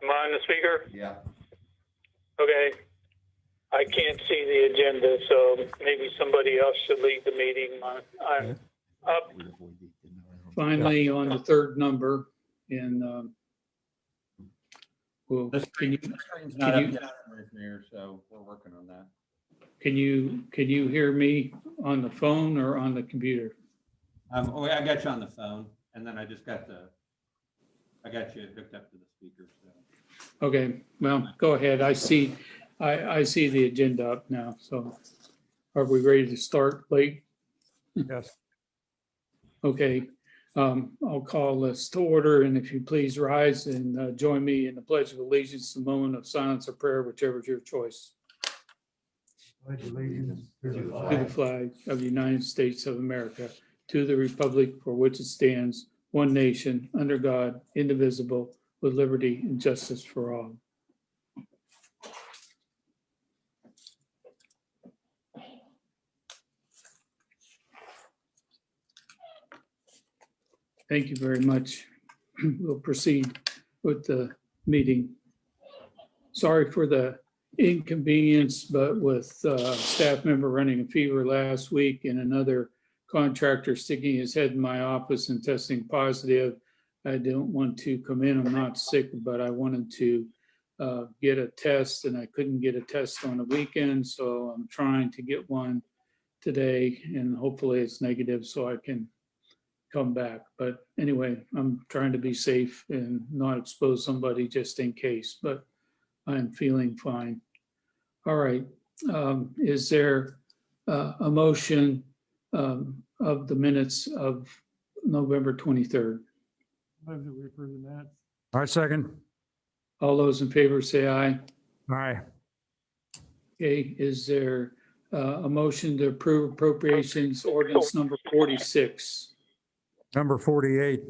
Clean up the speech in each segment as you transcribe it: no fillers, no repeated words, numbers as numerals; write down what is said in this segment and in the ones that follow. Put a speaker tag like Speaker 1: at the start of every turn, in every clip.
Speaker 1: Am I on the speaker?
Speaker 2: Yeah.
Speaker 1: Okay. I can't see the agenda, so maybe somebody else should lead the meeting. I'm up.
Speaker 3: Finally, on the third number, and well,
Speaker 4: The
Speaker 3: can
Speaker 4: screen's not up
Speaker 3: you-
Speaker 4: yet, Mayor, so we're working on that.
Speaker 3: you hear me on the phone or on the computer?
Speaker 4: I got you on the phone, and then I got you hooked up to the speaker, so.
Speaker 3: Okay, well, go ahead. I see the agenda up now, so are we ready to start, Blake?
Speaker 5: Yes.
Speaker 3: Okay, I'll call this to order, and if you please rise and join me in the Pledge of Allegiance, the moment of silence or prayer, whichever is your choice.
Speaker 5: Pledge allegiance to the
Speaker 3: To the
Speaker 5: flag
Speaker 3: flag of the United States of America, to the republic for which it stands, one nation, under God, indivisible, with liberty and justice for all. Thank you very much. We'll proceed with the meeting. Sorry for the inconvenience, but with staff member running a fever last week and another contractor sticking his head in my office and testing positive, I don't want to come in. I'm not sick, but I wanted to get a test, and I couldn't get a test on the weekend, so I'm trying to get one today, and hopefully it's negative so I can come back. But anyway, I'm trying to be safe and not expose somebody just in case, but I'm feeling fine. All right. Is there a motion of the minutes of November 23rd?
Speaker 5: Move that we approve the minutes. All right, second.
Speaker 3: All those in favor say aye.
Speaker 5: Aye.
Speaker 3: Okay, is there a motion to approve appropriations ordinance number 46?
Speaker 5: Number 48,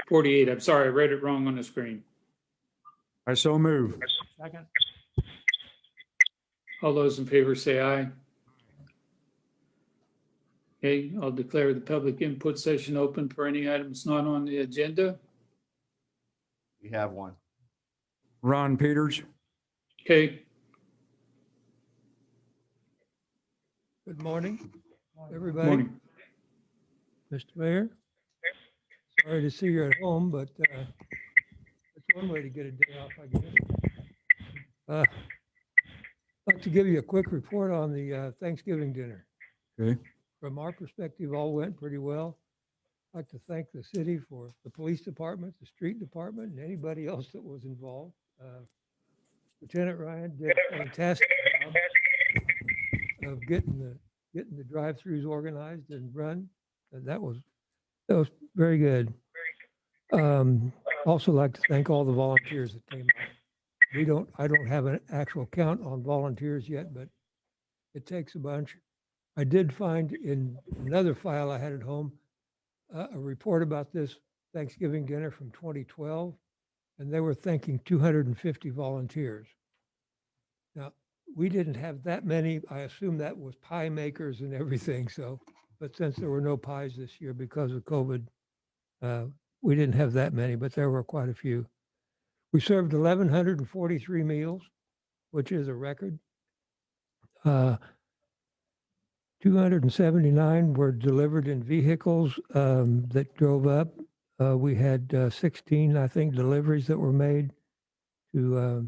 Speaker 3: 48, I'm sorry, I read it wrong on the screen.
Speaker 5: I so move. Second.
Speaker 3: All those in favor say aye. Okay, I'll declare the public input session open for any items not on the agenda.
Speaker 2: We have one.
Speaker 5: Ron Peters.
Speaker 3: Okay,
Speaker 6: Good morning, everybody.
Speaker 3: morning.
Speaker 6: Mr. Mayor. Sorry to see you at home, but it's one way to get a day off, I guess. I'd like to give you a quick report on the Thanksgiving dinner.
Speaker 5: Okay.
Speaker 6: From our perspective, all went pretty well. I'd like to thank the city for the police department, the street department, and anybody else that was involved. Lieutenant Ryan did a fantastic job of getting the drive-throughs organized and run. And that was very good. Also like to thank all the volunteers that came out. I don't have an actual count on volunteers yet, but it takes a bunch. I did find in another file I had at home, a report about this Thanksgiving dinner from 2012, and they were thanking 250 volunteers. Now, we didn't have that many. I assume that was pie makers and everything. So, but since there were no pies this year because of COVID, we didn't have that many, but there were quite a few. We served 1,143 meals, which is a record. 279 were delivered in vehicles that drove up. We had 16, I think, deliveries that were made to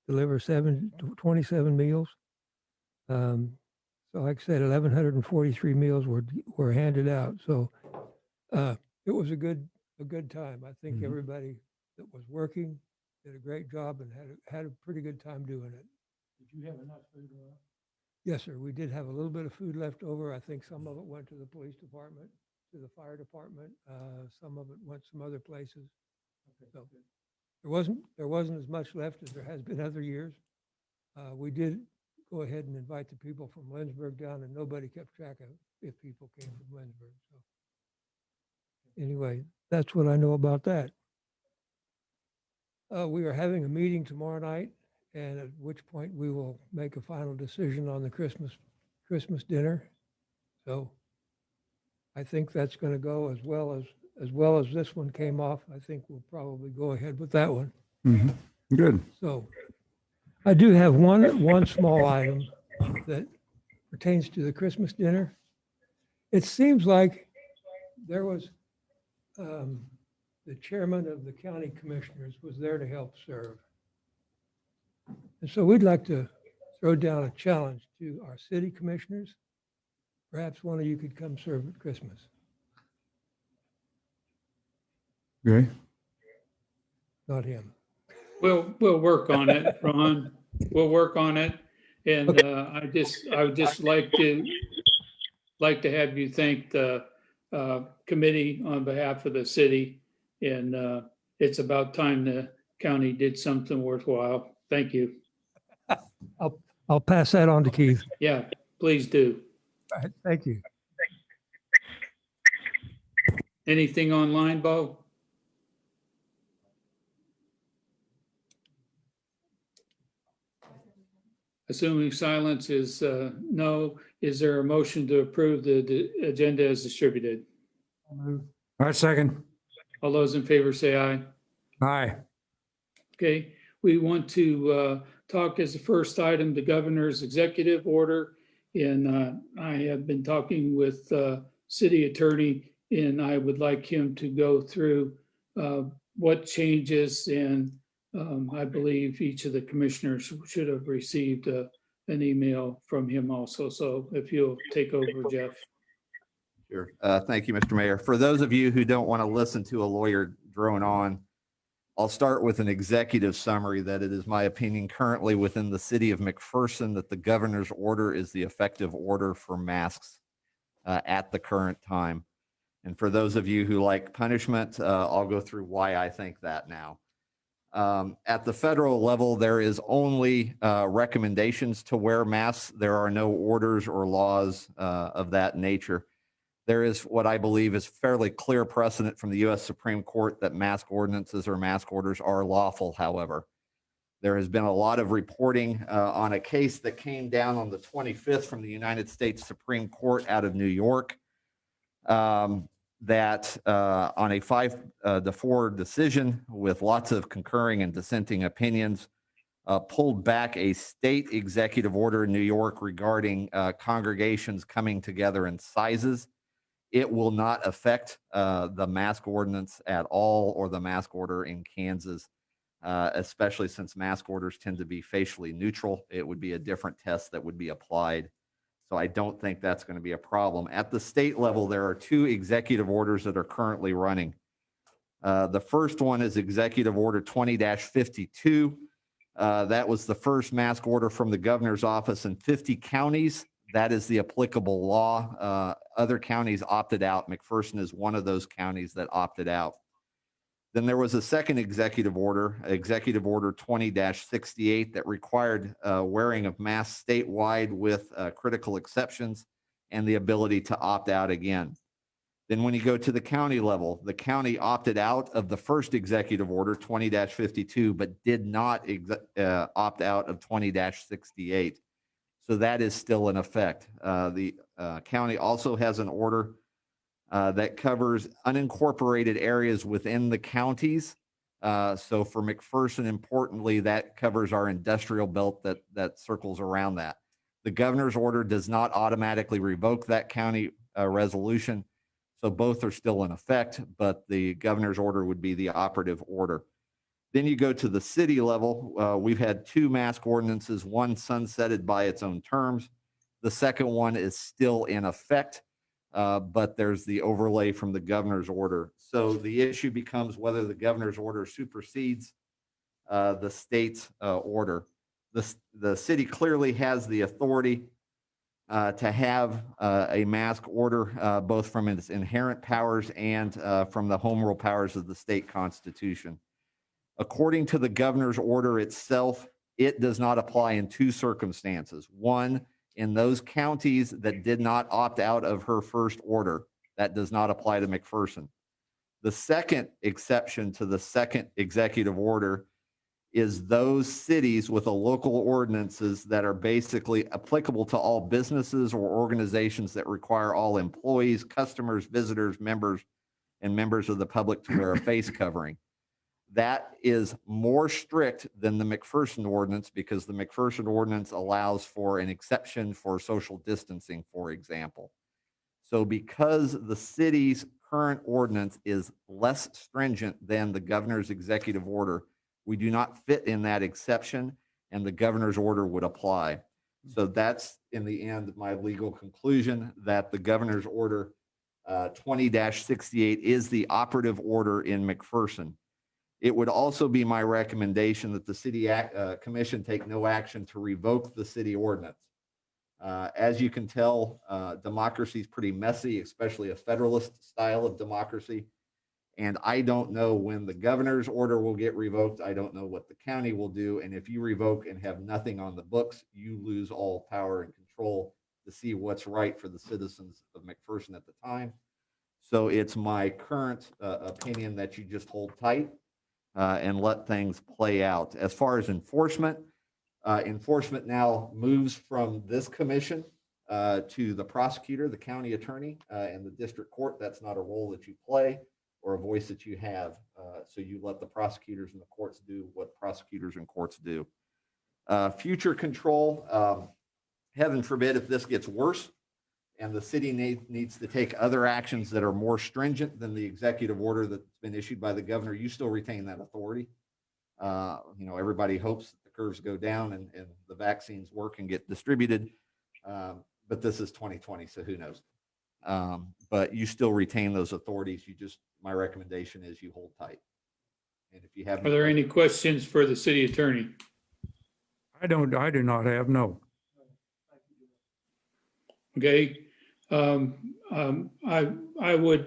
Speaker 6: deliver 27 meals. So like I said, 1,143 meals were handed out. So it was a good time. I think everybody that was working did a great job and had a pretty good time doing it. Did you have enough food left? Yes, sir. We did have a little bit of food left over. I think some of it went to the police department, to the fire department. Some of it went some other places. Okay, so there wasn't as much left as there has been other years. We did go ahead and invite the people from Lynchburg down, and nobody kept track of if people came from Lynchburg. So anyway, that's what I know about that. We are having a meeting tomorrow night, and at which point we will make a final decision on the Christmas dinner. So I think that's going to go as well as this one came off. I think we'll probably go ahead with that one.
Speaker 5: Good.
Speaker 6: So I do have one small item that pertains to the Christmas dinner. It seems like there was, the chairman of the county commissioners was there to help serve. And so we'd like to throw down a challenge to our city commissioners. Perhaps one of you could come serve at Christmas.
Speaker 5: Okay.
Speaker 3: Uh,
Speaker 6: Not him.
Speaker 3: We'll work on it, Ron. We'll work on it. And I would just like to have you thank the committee on behalf of the city. And it's about time the county did something worthwhile. Thank you.
Speaker 6: I'll pass that on to Keith.
Speaker 3: Yeah, please do.
Speaker 6: All right, thank you.
Speaker 3: Anything online, Bo? Assuming silence is no, is there a motion to approve the agenda as distributed?
Speaker 5: I second.
Speaker 3: All those in favor say aye.
Speaker 5: Aye.
Speaker 3: Okay, we want to talk as the first item, the governor's executive order. And I have been talking with city attorney, and I would like him to go through what changes, and I believe each of the commissioners should have received an email from him also. So if you'll take over, Jeff.
Speaker 2: Sure. Thank you, Mr. Mayor. For those of you who don't want to listen to a lawyer drone on, I'll start with an executive summary that it is my opinion currently within the city of McPherson that the governor's order is the effective order for masks at the current time. And for those of you who like punishment, I'll go through why I think that now. At the federal level, there is only recommendations to wear masks. There are no orders or laws of that nature. There is what I believe is fairly clear precedent from the U.S. Supreme Court that mask ordinances or mask orders are lawful, however. There has been a lot of reporting on a case that came down on the 25th from the United States Supreme Court out of New York that on a 5-4 decision with lots of concurring and dissenting opinions, pulled back a state executive order in New York regarding congregations coming together in sizes. It will not affect the mask ordinance at all or the mask order in Kansas, especially since mask orders tend to be facially neutral. It would be a different test that would be applied. So I don't think that's going to be a problem. At the state level, there are 2 executive orders that are currently running. The first one is Executive Order 20-52. That was the first mask order from the governor's office in 50 counties. That is the applicable law. Other counties opted out. McPherson is one of those counties that opted out. Then there was a second executive order, Executive Order 20-68, that required wearing of masks statewide with critical exceptions and the ability to opt out again. Then when you go to the county level, the county opted out of the first executive order, 20-52, but did not opt out of 20-68. So that is still in effect. The county also has an order that covers unincorporated areas within the counties. So for McPherson, importantly, that covers our industrial belt that circles around that. The governor's order does not automatically revoke that county resolution. So both are still in effect, but the governor's order would be the operative order. Then you go to the city level. We've had 2 mask ordinances, one sunsetted by its own terms. The second one is still in effect, but there's the overlay from the governor's order. So the issue becomes whether the governor's order supersedes the state's order. The city clearly has the authority to have a mask order, both from its inherent powers and from the home rule powers of the state constitution. According to the governor's order itself, it does not apply in 2 circumstances. One, in those counties that did not opt out of her first order, that does not apply to McPherson. The second exception to the second executive order is those cities with a local ordinances that are basically applicable to all businesses or organizations that require all employees, customers, visitors, members, and members of the public to wear a face covering. That is more strict than the McPherson ordinance because the McPherson ordinance allows for an exception for social distancing, for example. So because the city's current ordinance is less stringent than the governor's executive order, we do not fit in that exception, and the governor's order would apply. So that's, in the end, my legal conclusion that the governor's order 20-68 is the operative order in McPherson. It would also be my recommendation that the city commission take no action to revoke the city ordinance. As you can tell, democracy is pretty messy, especially a federalist style of democracy. And I don't know when the governor's order will get revoked. I don't know what the county will do. And if you revoke and have nothing on the books, you lose all power and control to see what's right for the citizens of McPherson at the time. So it's my current opinion that you just hold tight and let things play out. As far as enforcement, enforcement now moves from this commission to the prosecutor, the county attorney, and the district court. That's not a role that you play or a voice that you have. So you let the prosecutors and the courts do what prosecutors and courts do. Future control, heaven forbid if this gets worse and the city needs to take other actions that are more stringent than the executive order that's been issued by the governor, you still retain that authority. Everybody hopes that the curves go down and the vaccines work and get distributed. But this is 2020, so who knows? But you still retain those authorities. My recommendation is you hold tight. And if you have,
Speaker 3: Are there any questions for the city attorney?
Speaker 5: I do not have, no.
Speaker 3: Okay. I would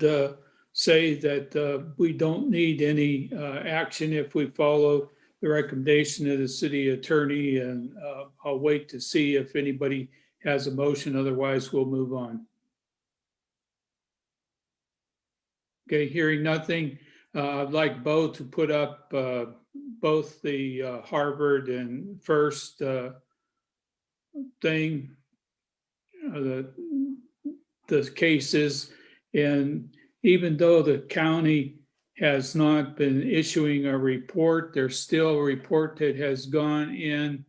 Speaker 3: say that we don't need any action if we follow the recommendation of the city attorney, and I'll wait to see if anybody has a motion. Otherwise, we'll move on. Okay, hearing nothing, I'd like Bo to put up both the Harvard and First thing, the cases. And even though the county has not been issuing a report, there's still a report that has gone in.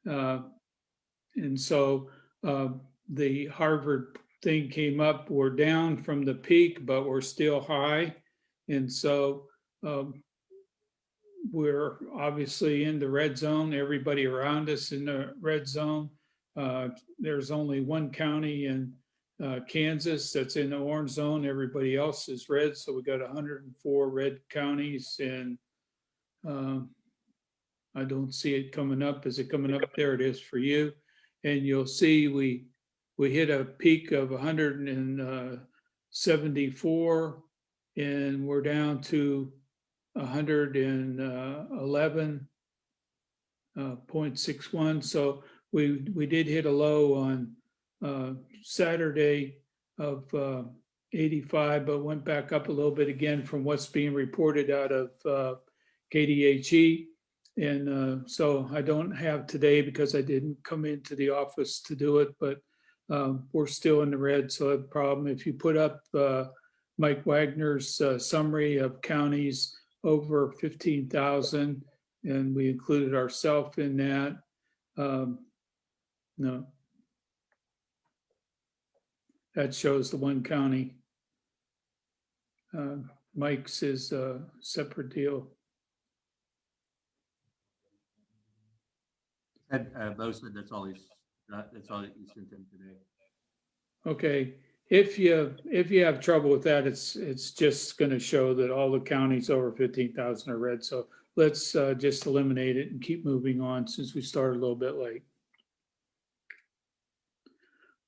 Speaker 3: And so the Harvard thing came up, we're down from the peak, but we're still high. And so we're obviously in the red zone, everybody around us in the red zone. There's only one county in Kansas that's in the orange zone. Everybody else is red. So we got 104 red counties, and I don't see it coming up. Is it coming up? There it is for you. And you'll see we hit a peak of 174, and we're down to 111.61. So we did hit a low on Saturday of 85, but went back up a little bit again from what's being reported out of KDHE. And so I don't have today because I didn't come into the office to do it, but we're still in the red. So the problem, if you put up Mike Wagner's summary of counties over 15,000, and we included ourselves in that. No, that shows the one county. Mike's is a separate deal.
Speaker 4: Bo said that's all that you sent him today.
Speaker 3: Okay, if you have trouble with that, it's just going to show that all the counties over 15,000 are red. So let's just eliminate it and keep moving on since we started a little bit late.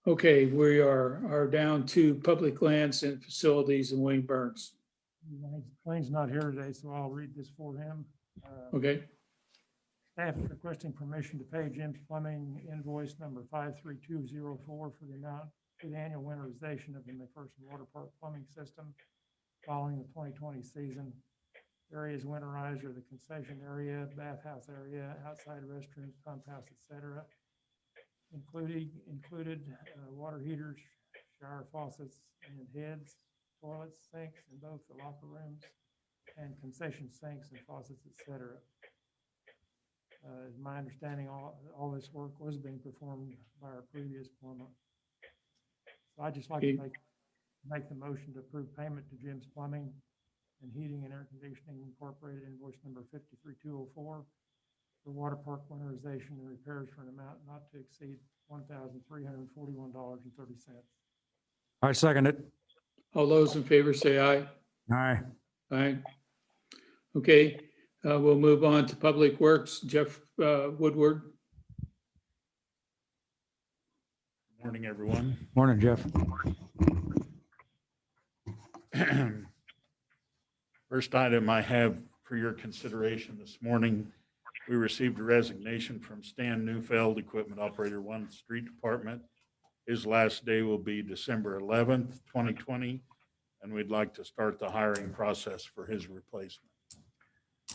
Speaker 3: Okay, we are down to public lands and facilities and Wayne Burns.
Speaker 7: Wayne's not here today, so I'll read this for him.
Speaker 3: Okay.
Speaker 7: Staff is requesting permission to pay Jim's Plumbing invoice number 53204 for the amount for the annual winterization of the McPherson Water Park plumbing system following the 2020 season. Areas winterized are the concession area, bathhouse area, outside restrooms, pump house, etc. Included water heaters, shower faucets and heads, toilets, sinks in both the locker rooms, and concession sinks and faucets, et cetera. Is my understanding, all this work was being performed by our previous plumber. So I'd just like to
Speaker 3: Okay.
Speaker 7: make the motion to approve payment to Jim's Plumbing and Heating and Air Conditioning Incorporated invoice number 53204 for water park winterization and repairs for an amount not to exceed $1,341.30.
Speaker 5: I second it.
Speaker 3: All those in favor say aye.
Speaker 5: Aye.
Speaker 3: Aye. Okay, we'll move on to Public Works. Jeff Woodward.
Speaker 8: Morning, everyone.
Speaker 5: Morning, Jeff.
Speaker 8: First item I have for your consideration this morning, we received a resignation from Stan Neufeld, Equipment Operator 1, Street Department. His last day will be December 11th, 2020, and we'd like to start the hiring process for his replacement.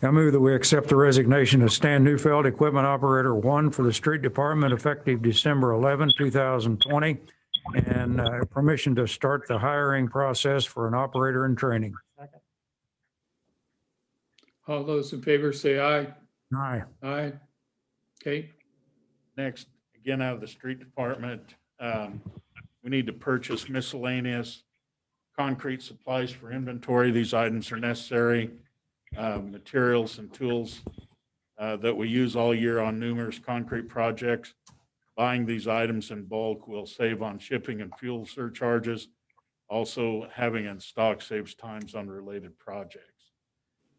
Speaker 5: I move that we accept the resignation of Stan Neufeld, Equipment Operator 1 for the Street Department effective December 11, 2020, and permission to start the hiring process for an operator in training.
Speaker 7: Second.
Speaker 3: All those in favor say aye.
Speaker 5: Aye.
Speaker 3: Aye. Okay,
Speaker 8: Next, again, out of the Street Department, we need to purchase miscellaneous concrete supplies for inventory. These items are necessary materials and tools that we use all year on numerous concrete projects. Buying these items in bulk will save on shipping and fuel surcharges. Also, having in stock saves times on related projects.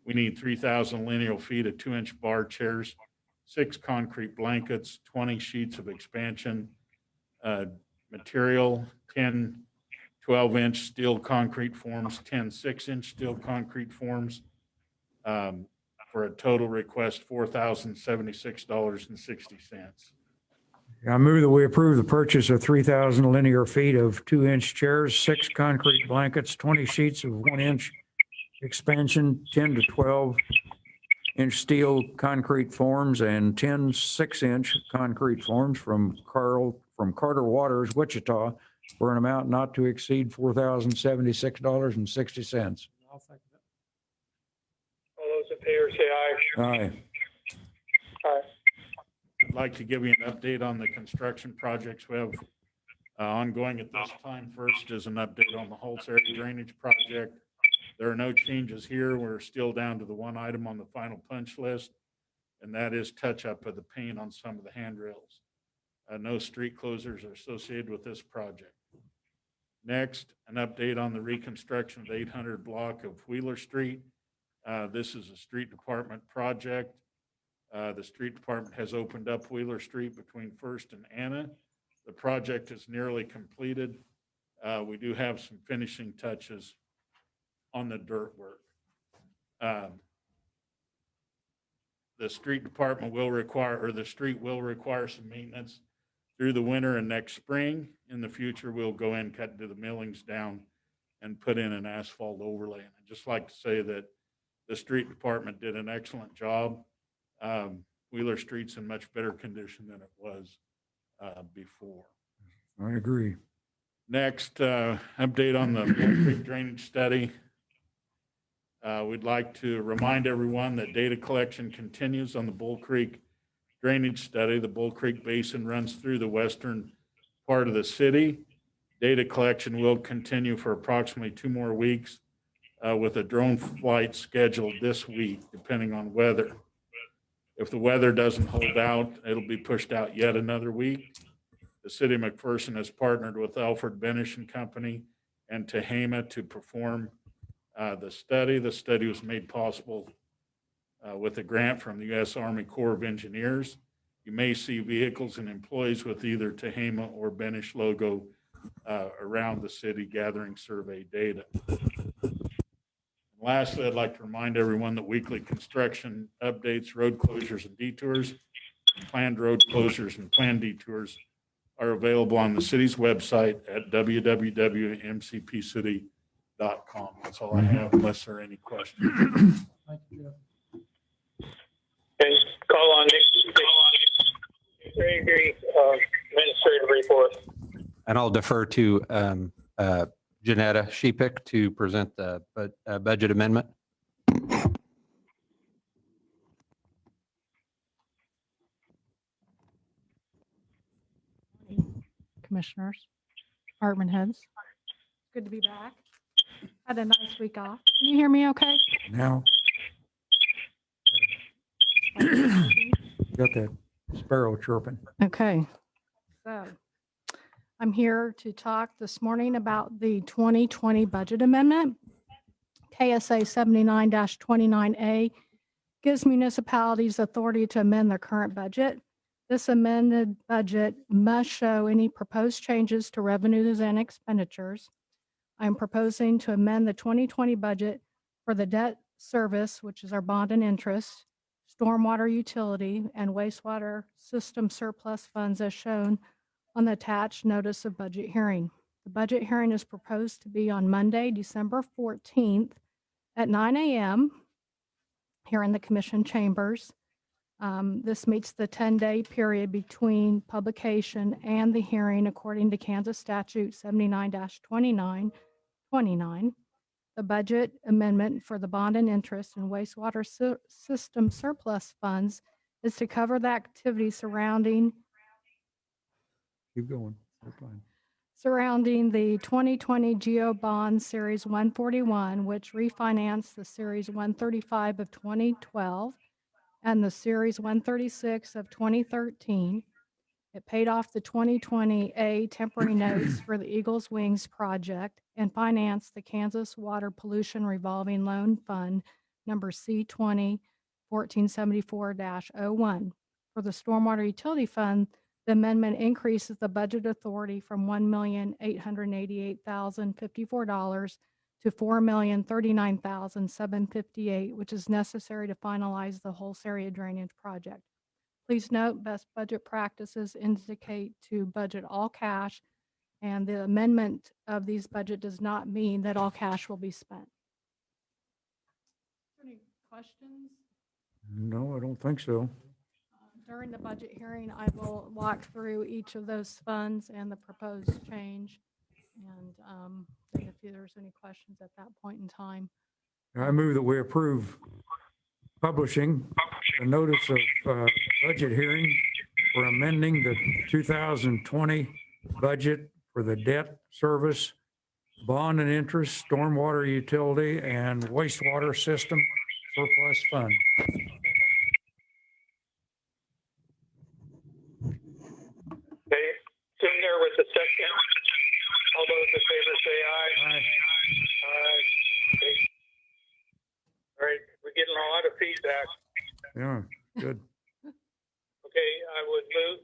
Speaker 8: We need 3,000 lineal feet of 2-inch bar chairs, 6 concrete blankets, 20 sheets of expansion material, 10 12-inch steel concrete forms, 10 6-inch steel concrete forms, for a total request $4,076.60.
Speaker 5: I move that we approve the purchase of 3,000 linear feet of 2-inch chairs, 6 concrete blankets, 20 sheets of 1-inch expansion, 10 to 12-inch steel concrete forms, and 10 6-inch concrete forms from Carter Waters, Wichita, for an amount not to exceed $4,076.60.
Speaker 7: I'll second it.
Speaker 1: All those in favor say aye.
Speaker 5: Aye.
Speaker 1: Aye.
Speaker 8: I'd like to give you an update on the construction projects we have ongoing at this time. First is an update on the Holtz area drainage project. There are no changes here. We're still down to the one item on the final punch list, and that is touch up of the paint on some of the handrails. No street closures are associated with this project. Next, an update on the reconstruction of the 800 block of Wheeler Street. This is a street department project. The street department has opened up Wheeler Street between First and Anna. The project is nearly completed. We do have some finishing touches on the dirt work. The street department will require, or the street will require some maintenance through the winter and next spring. In the future, we'll go in, cut the millings down and put in an asphalt overlay. And I'd just like to say that the street department did an excellent job. Wheeler Street's in much better condition than it was before.
Speaker 5: I agree.
Speaker 8: Next, update on the Bull Creek drainage study. We'd like to remind everyone that data collection continues on the Bull Creek drainage study. The Bull Creek Basin runs through the western part of the city. Data collection will continue for approximately 2 more weeks with a drone flight scheduled this week, depending on weather. If the weather doesn't hold out, it'll be pushed out yet another week. The city of McPherson has partnered with Alfred Benish and Company and Tehama to perform the study. The study was made possible with a grant from the U.S. Army Corps of Engineers. You may see vehicles and employees with either Tehama or Benish logo around the city gathering survey data. Lastly, I'd like to remind everyone that weekly construction updates, road closures and detours, planned road closures and planned detours are available on the city's website at www.mcpcity.com. That's all I have unless there are any questions.
Speaker 7: Thank you, Jeff.
Speaker 1: Okay, call on Nick Gregory, administrative report.
Speaker 9: And I'll defer to Janetta Shepik to present the budget amendment.
Speaker 10: Commissioners, department heads. Good to be back. Had a nice week off. Can you hear me okay?
Speaker 5: Now, got that sparrow chirping.
Speaker 10: Okay. So I'm here to talk this morning about the 2020 budget amendment. KSA 79-29A gives municipalities authority to amend their current budget. This amended budget must show any proposed changes to revenues and expenditures. I'm proposing to amend the 2020 budget for the debt service, which is our bond and interest, stormwater utility, and wastewater system surplus funds as shown on the attached notice of budget hearing. The budget hearing is proposed to be on Monday, December 14th at 9 a.m. here in the Commission chambers. This meets the 10-day period between publication and the hearing according to Kansas Statute 79-29. The budget amendment for the bond and interest and wastewater system surplus funds is to cover the activities surrounding
Speaker 5: Keep going. We're fine.
Speaker 10: the 2020 Geo Bond Series 141, which refinanced the Series 135 of 2012 and the Series 136 of 2013. It paid off the 2020A temporary notes for the Eagles Wings project and financed the Kansas Water Pollution Revolving Loan Fund, number C20 1474-01. For the Stormwater Utility Fund, the amendment increases the budget authority from $1,888,054 to $4,039,758, which is necessary to finalize the whole area drainage project. Please note, best budget practices indicate to budget all cash, and the amendment of these budget does not mean that all cash will be spent. Any questions?
Speaker 5: No, I don't think so.
Speaker 10: During the budget hearing, I will walk through each of those funds and the proposed change. And if there's any questions at that point in time.
Speaker 5: I move that we approve publishing a notice of budget hearing for amending the 2020 budget for the debt service, bond and interest, stormwater utility, and wastewater system surplus fund.
Speaker 1: Okay, sitting there with the second. All those in favor say aye.
Speaker 5: Aye.
Speaker 1: Aye. Okay. All right, we're getting a lot of feedback.
Speaker 5: Yeah, good.
Speaker 1: Okay, I would move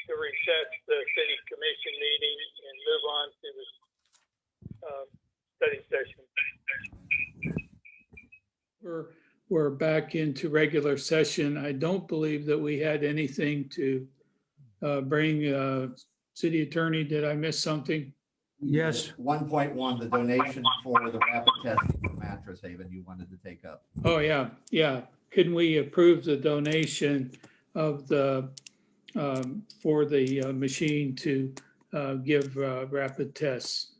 Speaker 1: to recess the city commission meeting and move on to the study session.
Speaker 3: We're back into regular session. I don't believe that we had anything to bring. City attorney, did I miss something?
Speaker 5: Yes.
Speaker 2: 1.1, the donation for the rapid testing for Mattress Haven you wanted to take up.
Speaker 3: Oh, yeah. Can we approve the donation of the, for the machine to give rapid tests?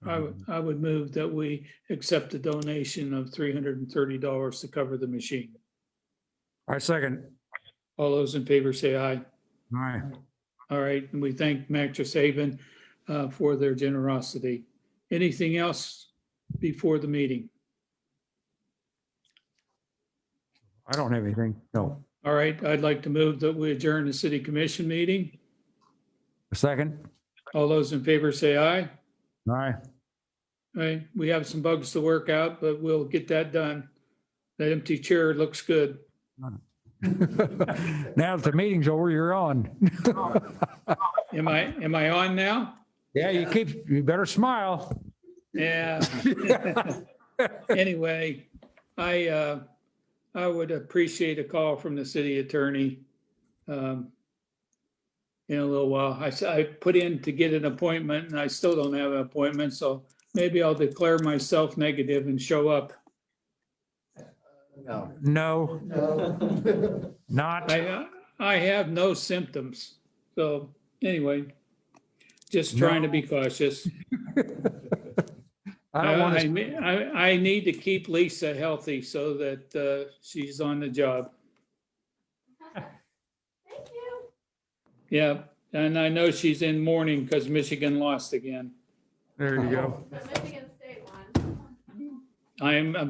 Speaker 3: I would move that we accept the donation of $330 to cover the machine.
Speaker 5: I second.
Speaker 3: All those in favor say aye.
Speaker 5: Aye.
Speaker 3: All right, and we thank Mattress Haven for their generosity. Anything else before the meeting?
Speaker 5: I don't have anything. No.
Speaker 3: All right, I'd like to move that we adjourn the city commission meeting.
Speaker 5: A second.
Speaker 3: All those in favor say aye.
Speaker 5: Aye.
Speaker 3: All right, we have some bugs to work out, but we'll get that done. That empty chair looks good.
Speaker 5: Now that the meeting's over, you're on.
Speaker 3: Am I on now?
Speaker 5: Yeah, you better smile.
Speaker 3: Yeah. Anyway, I would appreciate a call from the city attorney in a little while. I put in to get an appointment and I still don't have an appointment, so maybe I'll declare myself negative and show up.
Speaker 2: No.
Speaker 5: Not.
Speaker 3: I have no symptoms. So anyway, just trying to be cautious. I need to keep Lisa healthy so that she's on the job.
Speaker 10: Thank you.
Speaker 3: Yeah, and I know she's in mourning because Michigan lost again.
Speaker 5: There you go.
Speaker 10: The Michigan State one.
Speaker 3: I'm